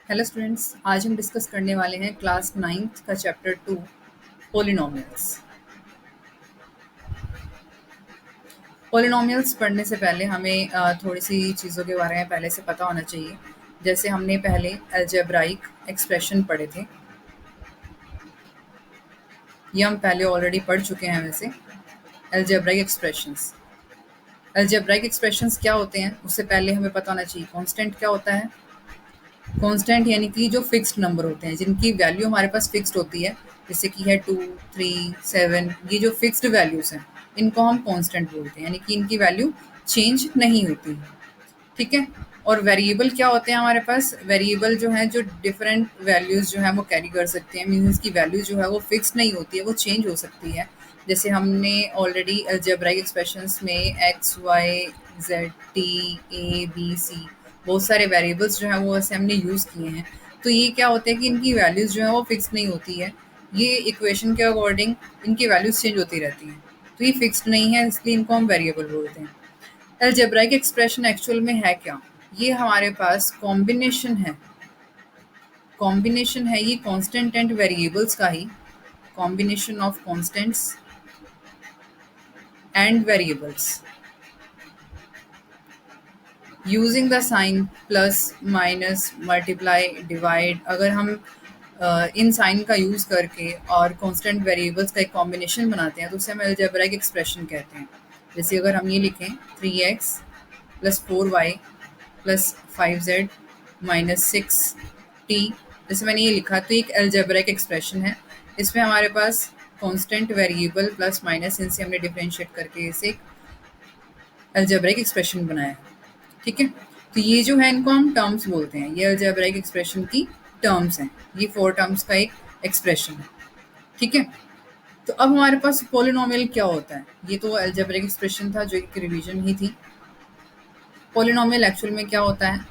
Hello students, आज हम discuss करने वाले हैं क्लास 9th का चैप्टर 2 पॉलिनोमियल्स। पॉलिनोमियल्स पढ़ने से पहले हमें थोड़ी सी चीज़ों के बारे में पहले से पता होना चाहिए। जैसे हमने पहले अलजेब्राइक एक्सप्रेशन पढ़े थे, ये हम पहले ऑलरेडी पढ़ चुके हैं। वैसे अलजेब्राइक एक्सप्रेशंस क्या होते हैं उससे पहले हमें पता होना चाहिए कांस्टेंट क्या होता है। कांस्टेंट यानी कि जो फिक्स्ड नंबर होते हैं, जिनकी वैल्यू हमारे पास फिक्स्ड होती है, जैसे कि है 2, 3, 7। ये जो फिक्स्ड वैल्यूज हैं इनको हम कांस्टेंट बोलते हैं, यानी कि इनकी वैल्यू चेंज नहीं होती। ठीक है। और वेरिएबल क्या होते हैं हमारे पास? वेरिएबल जो है, जो डिफरेंट वैल्यूज जो है वो कैरी कर सकते हैं, मीन्स की वैल्यू जो है वो फिक्स्ड नहीं होती है, वो चेंज हो सकती है। जैसे हमने ऑलरेडी अलजेब्राइक एक्सप्रेशंस में एक्स, वाई, जेड, टी, ए, बी, सी बहुत सारे वेरिएबल्स जो हैं वो ऐसे हमने यूज़ किए हैं। तो ये क्या होता है कि इनकी वैल्यूज़ जो है वो फिक्स नहीं होती है। ये इक्वेशन के अकॉर्डिंग इनकी वैल्यूज़ चेंज होती रहती हैं, तो ये फिक्स्ड नहीं है, इसलिए इनको हम वेरिएबल बोलते हैं। अलजेब्राइक एक्सप्रेशन एक्चुअल में है क्या? ये हमारे पास कॉम्बिनेशन है ये कांस्टेंट एंड वेरिएबल्स का ही, combination of constants and variables using the sign plus, minus, multiply, divide. अगर हम इन साइन का यूज़ करके और कांस्टेंट वेरिएबल्स का एक कॉम्बिनेशन बनाते हैं तो उसे हम अलजेब्राइक एक्सप्रेशन कहते हैं। जैसे अगर हम ये लिखें 3x plus 4y plus 5z minus 6t, जैसे मैंने ये लिखा तो एक अलजेब्राइक एक्सप्रेशन है। इसमें हमारे पास कांस्टेंट, वेरिएबल, प्लस माइनस, इनसे हमने डिफरेंशिएट करके इसे अलजेब्राइक एक्सप्रेशन बनाया। ठीक है। तो ये जो है इनको हम टर्म्स बोलते हैं, ये अलजेब्राइक एक्सप्रेशन की टर्म्स हैं। ये 4 टर्म्स का एक एक्सप्रेशन है। ठीक है। तो अब हमारे पास पॉलिनोमियल क्या होता है? ये तो अलजेब्रिक एक्सप्रेशन था जो एक रिवीजन ही थी। पॉलिनोमियल एक्चुअल में क्या होता है?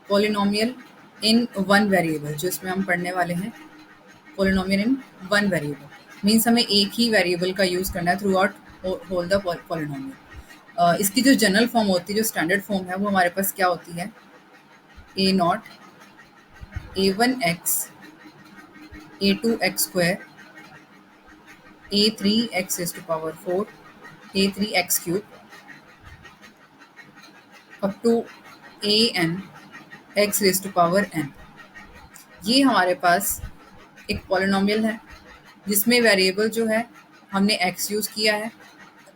पॉलिनोमियल इन वन वेरिएबल, जो इसमें हम पढ़ने वाले हैं, polynomial in one variable means हमें एक ही वेरिएबल का यूज़ करना है throughout whole the polynomial. इसकी जो जनरल फॉर्म होती है, जो स्टैंडर्ड फॉर्म है, वो हमारे पास क्या होती है? A naught a1x a2x² a3x⁴ a3x³ up to an x⁴n। ये हमारे पास एक पॉलिनोमियल है जिसमें वेरिएबल जो है हमने x यूज़ किया है,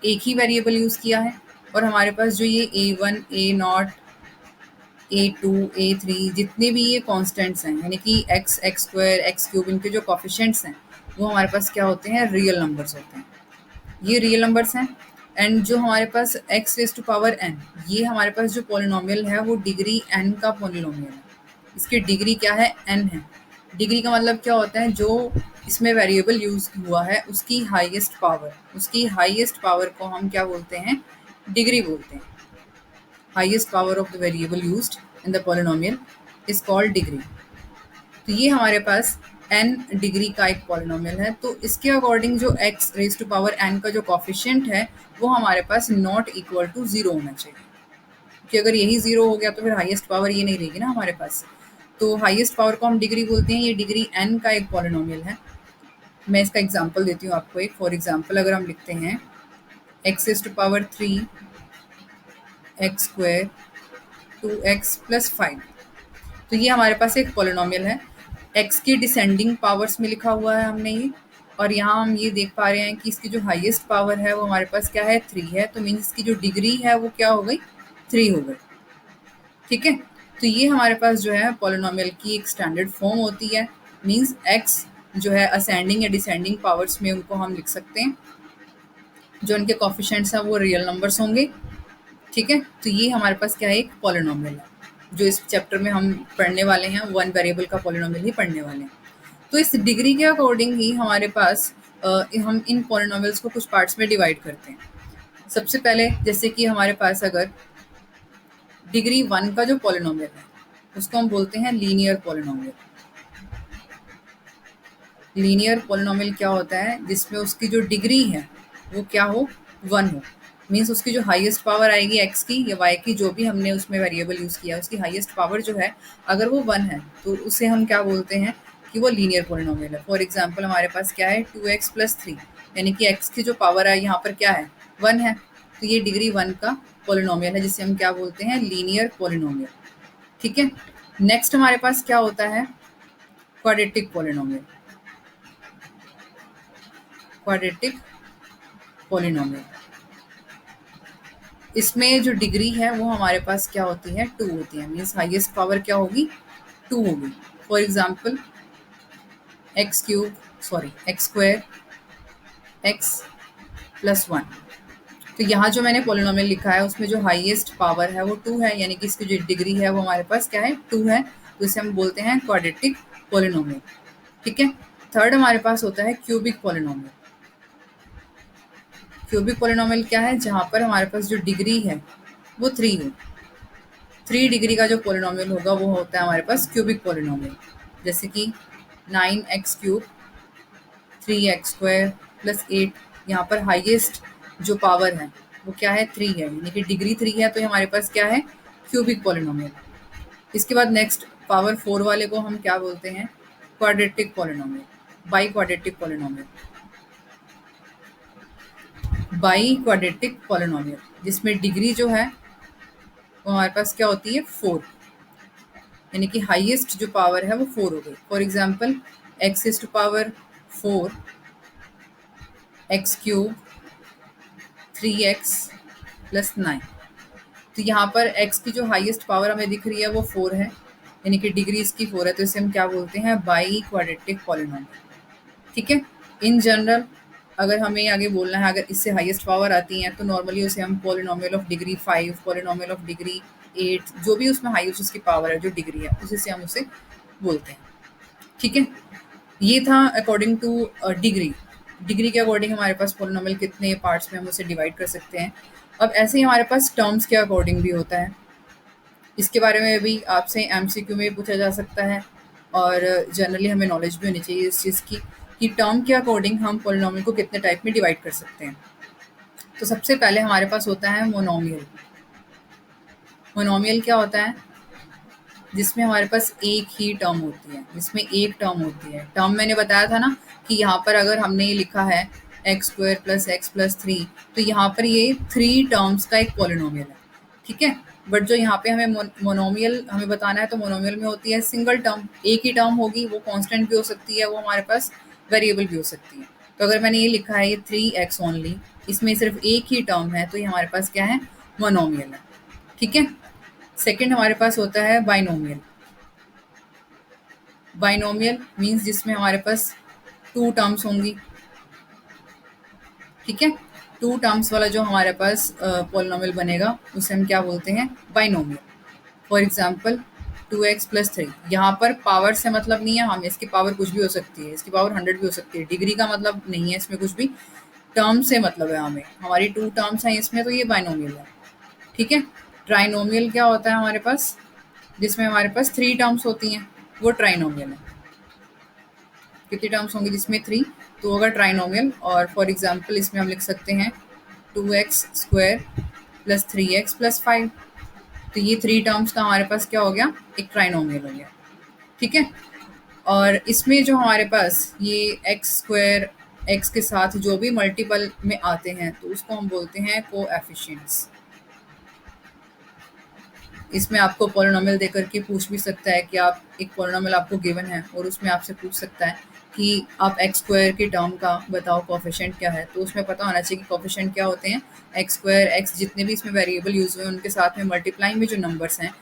एक ही वेरिएबल यूज़ किया है, और हमारे पास जो ये a1, a0, a2, a3 जितने भी ये कॉन्स्टेंट्स हैं, यानी कि x, x², x³, इनके जो कॉफिशेंट्स हैं वो हमारे पास क्या होते हैं? रियल नंबर्स होते हैं। ये रियल नंबर्स हैं। एंड जो हमारे पास x⁴n, ये हमारे पास जो पॉलिनोमियल है वो डिग्री n का पॉलिनोमियल है। इसकी डिग्री क्या है? n है। डिग्री का मतलब क्या होता है? जो इसमें वेरिएबल यूज हुआ है उसकी हाईएस्ट पावर को हम क्या बोलते हैं? डिग्री बोलते हैं। Highest power of the variable used in the polynomial is called degree. तो ये हमारे पास n डिग्री का एक पॉलिनोमियल है। तो इसके अकॉर्डिंग जो x⁴n का जो कॉफिशिएंट है वो हमारे पास नॉट इक्वल टू 0 होना चाहिए, क्योंकि अगर यही 0 हो गया तो फिर हाईएस्ट पावर ये नहीं रहेगी ना हमारे पास। तो हाईएस्ट पावर को हम डिग्री बोलते हैं। ये डिग्री n का एक पॉलिनोमियल है। मैं इसका एग्जांपल देती हूँ आपको एक। फॉर एग्जांपल अगर हम लिखते हैं x⁴ x² 2x + 5, तो ये हमारे पास एक पॉलिनोमियल है। x की डिसेंडिंग पावर्स में लिखा हुआ है हमने ये, और यहाँ हम ये देख पा रहे हैं कि इसकी जो हाईएस्ट पावर है वो हमारे पास क्या है? 3 है। तो मीन्स इसकी जो डिग्री है वो क्या हो गई? 3 हो गई। ठीक है। तो ये हमारे पास जो है पॉलिनोमियल की एक स्टैंडर्ड फॉर्म होती है। मीन्स x जो है असेंडिंग या डिसेंडिंग पावर्स में उनको हम लिख सकते हैं। जो इनके कॉफिशेंट्स हैं वो रियल नंबर्स होंगे। ठीक है। तो ये हमारे पास क्या है? एक पॉलिनोमियल है। जो इस चैप्टर में हम पढ़ने वाले हैं वन वेरिएबल का पॉलिनोमियल ही पढ़ने वाले हैं। तो इस डिग्री के अकॉर्डिंग ही हमारे पास हम इन पॉलिनोमियल्स को कुछ पार्ट्स में डिवाइड करते हैं। सबसे पहले जैसे कि हमारे पास अगर डिग्री 1 का जो पॉलिनोमियल है उसको हम बोलते हैं लीनियर पॉलिनोमियल। लीनियर पॉलिनोमियल क्या होता है? जिसमें उसकी जो डिग्री है वो क्या हो? 1 हो। मीन्स उसकी जो हाईएस्ट पावर आएगी एक्स की या वाई की, जो भी हमने उसमें वेरिएबल यूज़ किया, उसकी हाईएस्ट पावर जो है अगर वो 1 है तो उसे हम क्या बोलते हैं कि वो लीनियर पॉलिनोमियल है। फॉर एग्जांपल हमारे पास क्या है 2x प्लस 3, यानी कि x की जो पावर है यहाँ पर क्या है 1 है, तो ये डिग्री 1 का पॉलिनोमियल है जिसे हम क्या बोलते हैं लीनियर पॉलिनोमियल। ठीक है, नेक्स्ट हमारे पास क्या होता है क्वाड्रेटिक पॉलिनोमियल। क्वाड्रेटिक पॉलिनोमियल, इसमें जो डिग्री है वो हमारे पास क्या होती है 2 होती है, मीन्स हाईएस्ट पावर क्या होगी 2 होगी। For example x square x plus 1, तो यहाँ जो मैंने पॉलिनोमियल लिखा है उसमें जो हाईएस्ट पावर है वो 2 है, यानी कि इसकी जो डिग्री है वो हमारे पास क्या है 2 है, तो इसे हम बोलते हैं क्वाड्रेटिक पॉलिनोमियल। ठीक है, थर्ड हमारे पास होता है क्यूबिक पॉलिनोमियल। क्यूबिक पॉलिनोमियल क्या है, जहाँ पर हमारे पास जो डिग्री है वो 3 हो। 3 डिग्री का जो पॉलिनोमियल होगा वो होता है हमारे पास क्यूबिक पॉलिनोमियल, जैसे कि 9x cube 3x square plus 8, यहाँ पर हाईएस्ट जो पावर है वो क्या है 3 है, यानी कि डिग्री 3 है, तो हमारे पास क्या है क्यूबिक पॉलिनोमियल। इसके बाद नेक्स्ट पावर 4 वाले को हम क्या बोलते हैं quadratic polynomial, by quadratic polynomial. By quadratic polynomial जिसमें डिग्री जो है वो हमारे पास क्या होती है 4, यानी कि हाईएस्ट जो पावर है वो 4 हो गई। For example x is to power 4 x cube 3x plus 9, तो यहाँ पर x की जो हाईएस्ट पावर हमें दिख रही है वो 4 है, यानी कि डिग्री इसकी 4 है, तो इसे हम क्या बोलते हैं बाई क्वाड्रेटिक पॉलिनोमियल। ठीक है, इन जनरल अगर हमें आगे बोलना है अगर इससे हाईएस्ट पावर आती है तो नॉर्मली उसे हम polynomial of degree 5, polynomial of degree 8, जो भी उसमें हाईएस्ट उसकी पावर है जो डिग्री है उसी से हम उसे बोलते हैं। ठीक है, ये था अकॉर्डिंग टू डिग्री। डिग्री के अकॉर्डिंग हमारे पास पॉलिनोमियल कितने पार्ट्स में हम उसे डिवाइड कर सकते हैं। अब ऐसे ही हमारे पास टर्म्स के अकॉर्डिंग भी होता है, इसके बारे में भी आपसे एमसीक्यू में पूछा जा सकता है और जनरली हमें नॉलेज भी होनी चाहिए इस चीज़ की कि टर्म के अकॉर्डिंग हम पॉलिनोमियल को कितने टाइप में डिवाइड कर सकते हैं। तो सबसे पहले हमारे पास होता है मोनोमियल। मोनोमियल क्या होता है, जिसमें हमारे पास एक ही टर्म होती है, जिसमें एक टर्म होती है। टर्म मैंने बताया था ना कि यहाँ पर अगर हमने ये लिखा है x square plus x plus 3, तो यहाँ पर ये 3 टर्म्स का एक पॉलिनोमियल है। ठीक है, बट जो यहाँ पे हमें मोनोमियल हमें बताना है तो मोनोमियल में होती है सिंगल टर्म, एक ही टर्म होगी, वो कांस्टेंट भी हो सकती है, वो हमारे पास वेरिएबल भी हो सकती है। तो अगर मैंने ये लिखा है ये 3x ओनली, इसमें सिर्फ एक ही टर्म है, तो ये हमारे पास क्या है मोनोमियल है। ठीक है, सेकंड हमारे पास होता है बाइनोमियल। बाइनोमियल मींस जिसमें हमारे पास 2 टर्म्स होंगी। ठीक है, 2 टर्म्स वाला जो हमारे पास पॉलिनोमियल बनेगा उसे हम क्या बोलते हैं binomial. For example 2x plus 3, यहाँ पर पावर से मतलब नहीं है हमें, इसकी पावर कुछ भी हो सकती है, इसकी पावर 100 भी हो सकती है, डिग्री का मतलब नहीं है इसमें कुछ भी, टर्म से मतलब है हमें, हमारी 2 टर्म्स हैं इसमें, तो ये बाइनोमियल है। ठीक है, ट्राइनोमियल क्या होता है हमारे पास, जिसमें हमारे पास 3 टर्म्स होती हैं, वो ट्राइनोमियल है। कितनी टर्म्स होंगी जिसमें 3, तो होगा ट्राइनोमियल। और फॉर एग्जांपल इसमें हम लिख सकते हैं 2x square plus 3x plus 5, तो ये 3 टर्म्स का हमारे पास क्या हो गया एक ट्राइनोमियल हो गया। ठीक है, और इसमें जो हमारे पास ये एक्स स्क्वायर एक्स के साथ जो भी मल्टीपल में आते हैं तो उसको हम बोलते हैं कोएफिशिएंट्स। इसमें आपको पॉलिनोमियल देकर के पूछ भी सकता है कि आप एक पॉलिनोमियल आपको गिवन है और उसमें आपसे पूछ सकता है कि आप एक्स स्क्वायर की टर्म का बताओ कोएफिशिएंट क्या है, तो उसमें पता होना चाहिए कि कोएफिशिएंट क्या होते हैं। एक्स स्क्वायर एक्स जितने भी इसमें वेरिएबल यूज हुए उनके साथ में मल्टीप्लाइंग में जो नंबर्स हैं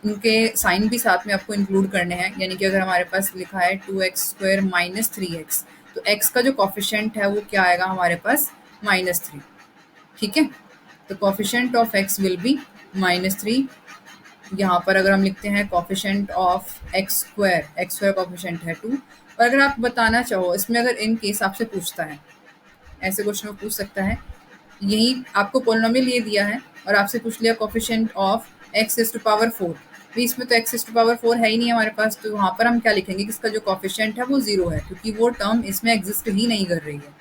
उनके साइन भी साथ में आपको इंक्लूड करने हैं, यानी कि अगर हमारे पास लिखा है 2x स्क्वायर माइनस 3x, तो x का जो कोएफिशिएंट है वो क्या आएगा हमारे पास -3। ठीक है, तो coefficient of x will be -3। यहाँ पर अगर हम लिखते हैं coefficient of x square coefficient है 2। और अगर आप बताना चाहो इसमें, अगर इन केस आपसे पूछता है, ऐसे क्वेश्चन में पूछ सकता है, यही आपको पॉलिनोमियल ये दिया है और आपसे पूछ लिया coefficient of x is to power 4, तो इसमें तो एक्स इज टू पावर 4 है ही नहीं हमारे पास, तो वहाँ पर हम क्या लिखेंगे कि इसका जो कोएफिशिएंट है वो 0 है, क्योंकि वो टर्म इसमें एग्जिस्ट ही नहीं कर रही है।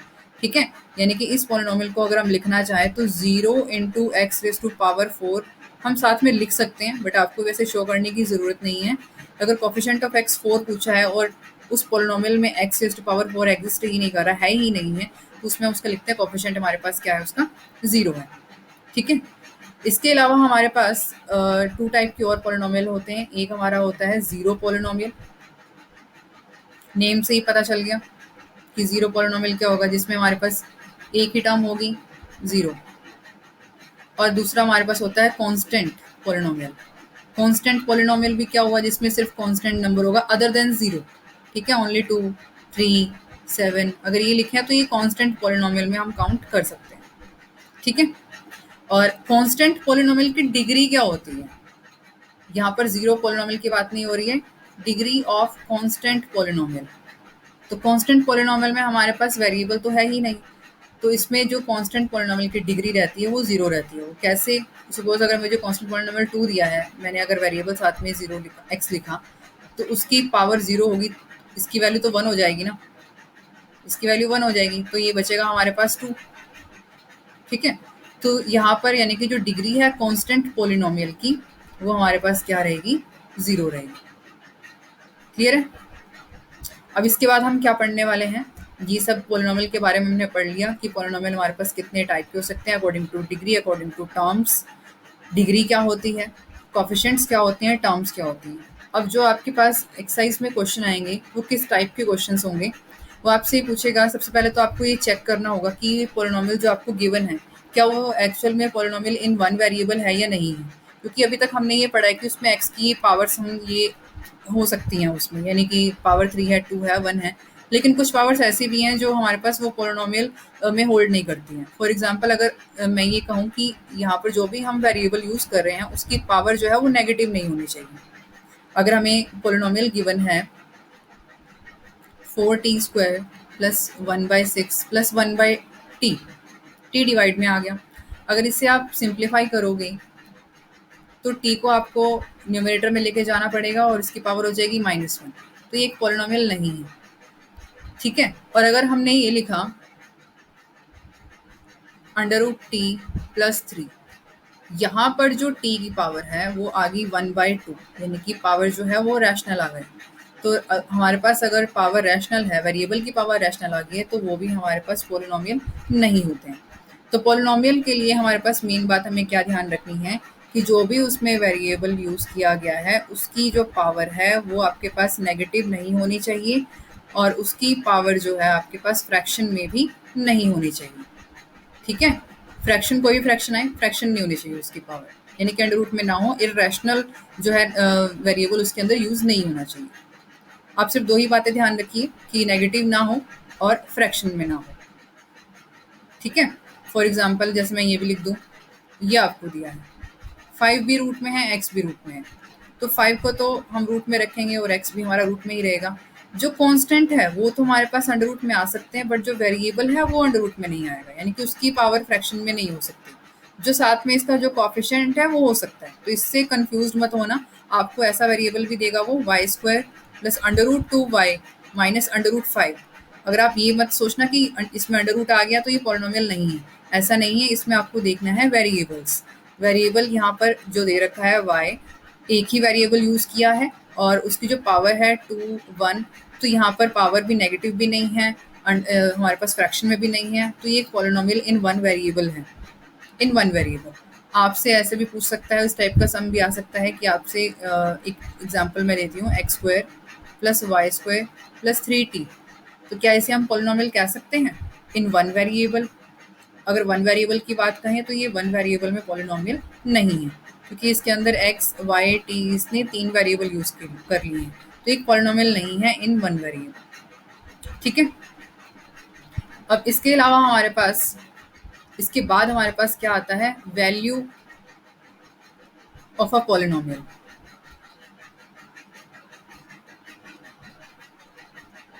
ठीक है, यानी कि इस पॉलिनोमियल को अगर हम लिखना चाहें तो 0 into x raise to power 4 हम साथ में लिख सकते हैं, बट आपको वैसे शो करने की ज़रूरत नहीं है। अगर कोफिशिएंट ऑफ एक्स 4 पूछा है और उस पॉलिनोमियल में x raise to power 4 exist ही नहीं कर रहा है ही नहीं है, तो उसमें उसका लिखते हैं कोफिशिएंट हमारे पास क्या है, उसका 0 है। ठीक है, इसके अलावा हमारे पास 2 टाइप के और पॉलिनोमियल होते हैं। एक हमारा होता है ज़ीरो पॉलिनोमियल, नेम से ही पता चल गया कि ज़ीरो पॉलिनोमियल क्या होगा, जिसमें हमारे पास एक ही टर्म होगी 0। और दूसरा हमारे पास होता है कांस्टेंट पॉलिनोमियल। कांस्टेंट पॉलिनोमियल भी क्या हुआ, जिसमें सिर्फ कांस्टेंट नंबर होगा अदर देन 0। ठीक है, ओनली 2, 3, 7 अगर ये लिखे हैं तो ये कांस्टेंट पॉलिनोमियल में हम काउंट कर सकते हैं। ठीक है, और कांस्टेंट पॉलिनोमियल की डिग्री क्या होती है, यहाँ पर ज़ीरो पॉलिनोमियल की बात नहीं हो रही है, डिग्री ऑफ कांस्टेंट पॉलिनोमियल। तो कांस्टेंट पॉलिनोमियल में हमारे पास वेरिएबल तो है ही नहीं, तो इसमें जो कांस्टेंट पॉलिनोमियल की डिग्री रहती है वो 0 रहती है। वो कैसे, सपोज अगर मुझे कांस्टेंट पॉलिनोमियल 2 दिया है, मैंने अगर वेरिएबल साथ में 0 लिखा, x लिखा, तो उसकी पावर 0 होगी, इसकी वैल्यू तो 1 हो जाएगी ना, इसकी वैल्यू 1 हो जाएगी, तो ये बचेगा हमारे पास 2। ठीक है, तो यहाँ पर यानी कि जो डिग्री है कांस्टेंट पॉलिनोमियल की, वो हमारे पास क्या रहेगी, 0 रहेगी। क्लियर है। अब इसके बाद हम क्या पढ़ने वाले हैं, ये सब पॉलिनोमियल के बारे में हमने पढ़ लिया कि पॉलिनोमियल हमारे पास कितने टाइप के हो सकते हैं according to degree, according to terms. Degree क्या होती है, कोफिशिएंट्स क्या होते हैं, टर्म्स क्या होती हैं। अब जो आपके पास एक्सरसाइज में क्वेश्चन आएंगे वो किस टाइप के क्वेश्चंस होंगे, वो आपसे पूछेगा। सबसे पहले तो आपको ये चेक करना होगा कि ये पॉलिनोमियल जो आपको गिवन है, क्या वो एक्चुअल में पॉलिनोमियल इन वन वेरिएबल है या नहीं है। क्योंकि अभी तक हमने ये पढ़ा है कि उसमें एक्स की पावर्स हम ये हो सकती हैं उसमें, यानी कि पावर 3 है, 2 है, 1 है, लेकिन कुछ पावर्स ऐसी भी हैं जो हमारे पास वो पॉलिनोमियल में होल्ड नहीं करती हैं। फॉर एग्जांपल अगर मैं ये कहूँ कि यहाँ पर जो भी हम वेरिएबल यूज़ कर रहे हैं उसकी पावर जो है वो नेगेटिव नहीं होनी चाहिए। अगर हमें पॉलिनोमियल गिवन है 4t² plus 1/6 plus 1/t, T divide में आ गया, अगर इसे आप सिंप्लीफाई करोगे तो t को आपको न्यूमरेटर में लेके जाना पड़ेगा और इसकी पावर हो जाएगी -1, तो ये एक पॉलिनोमियल नहीं है। ठीक है, और अगर हमने ये लिखा √t प्लस 3, यहाँ पर जो t की पावर है वो आ गई 1/2, यानी कि पावर जो है वो रैशनल आ गई। तो हमारे पास अगर पावर रैशनल है, वेरिएबल की पावर रैशनल आ गई है, तो वो भी हमारे पास पॉलिनोमियल नहीं होते हैं। तो पॉलिनोमियल के लिए हमारे पास मेन बात हमें क्या ध्यान रखनी है कि जो भी उसमें वेरिएबल यूज़ किया गया है उसकी जो पावर है वो आपके पास नेगेटिव नहीं होनी चाहिए, और उसकी पावर जो है आपके पास फ्रैक्शन में भी नहीं होनी चाहिए। ठीक है, फ्रैक्शन, कोई भी फ्रैक्शन आए, फ्रैक्शन नहीं होनी चाहिए उसकी पावर, यानी कि अंडर रूट में ना हो, इररेशनल जो है वेरिएबल उसके अंदर यूज़ नहीं होना चाहिए। आप सिर्फ 2 ही बातें ध्यान रखिए कि नेगेटिव ना हो और फ्रैक्शन में ना हो। ठीक है, फॉर एग्जांपल जैसे मैं ये भी लिख दूँ, ये आपको दिया है 5 भी रूट में है, x भी रूट में है, तो 5 को तो हम रूट में रखेंगे और x भी हमारा रूट में ही रहेगा। जो कांस्टेंट है वो तो हमारे पास अंडर रूट में आ सकते हैं, बट जो वेरिएबल है वो अंडर रूट में नहीं आएगा, यानी कि उसकी पावर फ्रैक्शन में नहीं हो सकती। जो साथ में इसका जो कोफिशिएंट है वो हो सकता है, तो इससे कंफ्यूज मत होना। आपको ऐसा वेरिएबल भी देगा वो y² प्लस √2y माइनस √5। अगर आप ये मत सोचना कि इसमें अंडर रूट आ गया तो ये पॉलिनोमियल नहीं है, ऐसा नहीं है। इसमें आपको देखना है वेरिएबल्स। वेरिएबल यहाँ पर जो दे रखा है y, एक ही वेरिएबल यूज़ किया है और उसकी जो पावर है 2, 1, तो यहाँ पर पावर भी नेगेटिव भी नहीं है, हमारे पास फ्रैक्शन में भी नहीं है, तो ये एक पॉलिनोमियल इन वन वेरिएबल है, इन वन वेरिएबल। आपसे ऐसे भी पूछ सकता है, उस टाइप का सम भी आ सकता है कि आपसे एक एग्जांपल मैं देती हूँ, x² plus y² plus 3t, तो क्या इसे हम पॉलिनोमियल कह सकते हैं इन वन वेरिएबल। अगर वन वेरिएबल की बात कहें तो ये वन वेरिएबल में पॉलिनोमियल नहीं है, क्योंकि इसके अंदर x, y, t इसने 3 वेरिएबल यूज़ कर लिए हैं, तो एक पॉलिनोमियल नहीं है इन वन वेरिएबल। ठीक है, अब इसके अलावा हमारे पास, इसके बाद हमारे पास क्या आता है, वैल्यू ऑफ अ पॉलिनोमियल।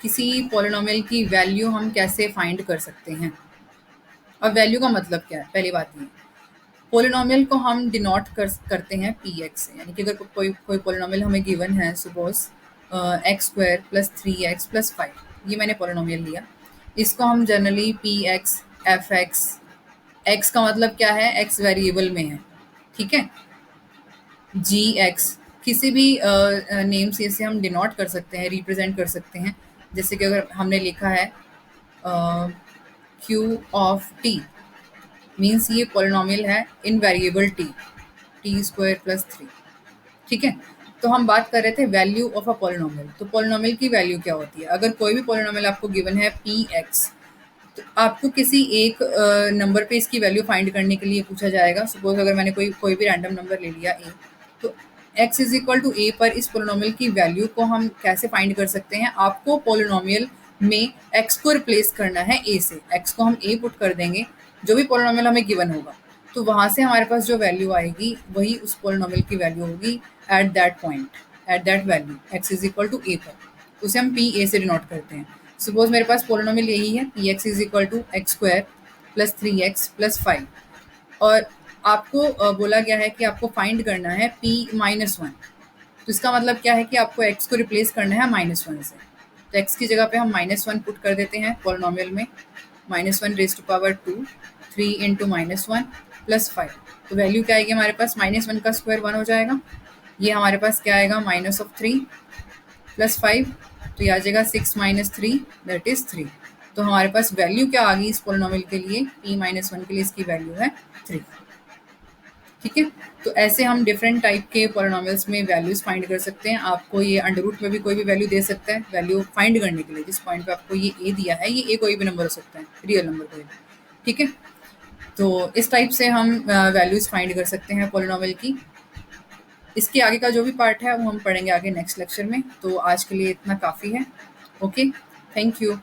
किसी पॉलिनोमियल की वैल्यू हम कैसे फाइंड कर सकते हैं। अब वैल्यू का मतलब क्या है, पहली बात ये, पॉलिनोमियल को हम डिनोट करते हैं px से, यानी कि अगर कोई पॉलिनोमियल हमें गिवन है, suppose x² plus 3x plus 5, ये मैंने पॉलिनोमियल लिया, इसको हम generally P x, F x, x का मतलब क्या है, एक्स वेरिएबल में है, ठीक है। जी एक्स किसी भी नेम से इसे हम डिनोट कर सकते हैं, रिप्रेजेंट कर सकते हैं। जैसे कि अगर हमने लिखा है क्यू ऑफ टी, मीन्स ये पोलिनोमियल है in variable t, t square plus 3, ठीक है। तो हम बात कर रहे थे वैल्यू ऑफ अ पोलिनोमियल। तो पोलिनोमियल की वैल्यू क्या होती है? अगर कोई भी पोलिनोमियल आपको गिवन है पी एक्स, तो आपको किसी एक नंबर पे इसकी वैल्यू फाइंड करने के लिए पूछा जाएगा। सपोज अगर मैंने कोई कोई भी रैंडम नंबर ले लिया ए, तो x इज इक्वल टू ए पर इस पोलिनोमियल की वैल्यू को हम कैसे फाइंड कर सकते हैं? आपको पोलिनोमियल में x को रिप्लेस करना है a से। x को हम a पुट कर देंगे, जो भी पोलिनोमियल हमें गिवन होगा, तो वहाँ से हमारे पास जो वैल्यू आएगी वही उस पोलिनोमियल की वैल्यू होगी at that point, at that value x is equal to a पर। उसे हम पी ए से डिनोट करते हैं। सपोज मेरे पास पोलिनोमियल यही है, p x is equal to x square plus 3x plus 5, और आपको बोला गया है कि आपको फाइंड करना है p माइनस 1। तो इसका मतलब क्या है कि आपको x को रिप्लेस करना है -1 से। तो x की जगह पे हम -1 पुट कर देते हैं पोलिनोमियल में, -1 raise to power 2, 3 into -1 plus 5। तो वैल्यू क्या आएगी हमारे पास? -1 का स्क्वायर 1 हो जाएगा। ये हमारे पास क्या आएगा? माइनस ऑफ 3 प्लस 5, तो ये आ जाएगा 6 माइनस 3 दैट इज 3। तो हमारे पास वैल्यू क्या आ गई इस पोलिनोमियल के लिए? p माइनस 1 के लिए इसकी वैल्यू है 3, ठीक है। तो ऐसे हम डिफरेंट टाइप के पोलिनोमियल्स में वैल्यूज फाइंड कर सकते हैं। आपको ये अंडर रूट में भी कोई भी वैल्यू दे सकता है वैल्यू फाइंड करने के लिए। जिस पॉइंट पे आपको ये ए दिया है, ये ए कोई भी नंबर हो सकता है, रियल नंबर कोई भी, ठीक है। तो इस टाइप से हम वैल्यूज फाइंड कर सकते हैं पोलिनोमियल की। इसके आगे का जो भी पार्ट है वो हम पढ़ेंगे आगे नेक्स्ट लेक्चर में। तो आज के लिए इतना काफ़ी है। Okay, thank you.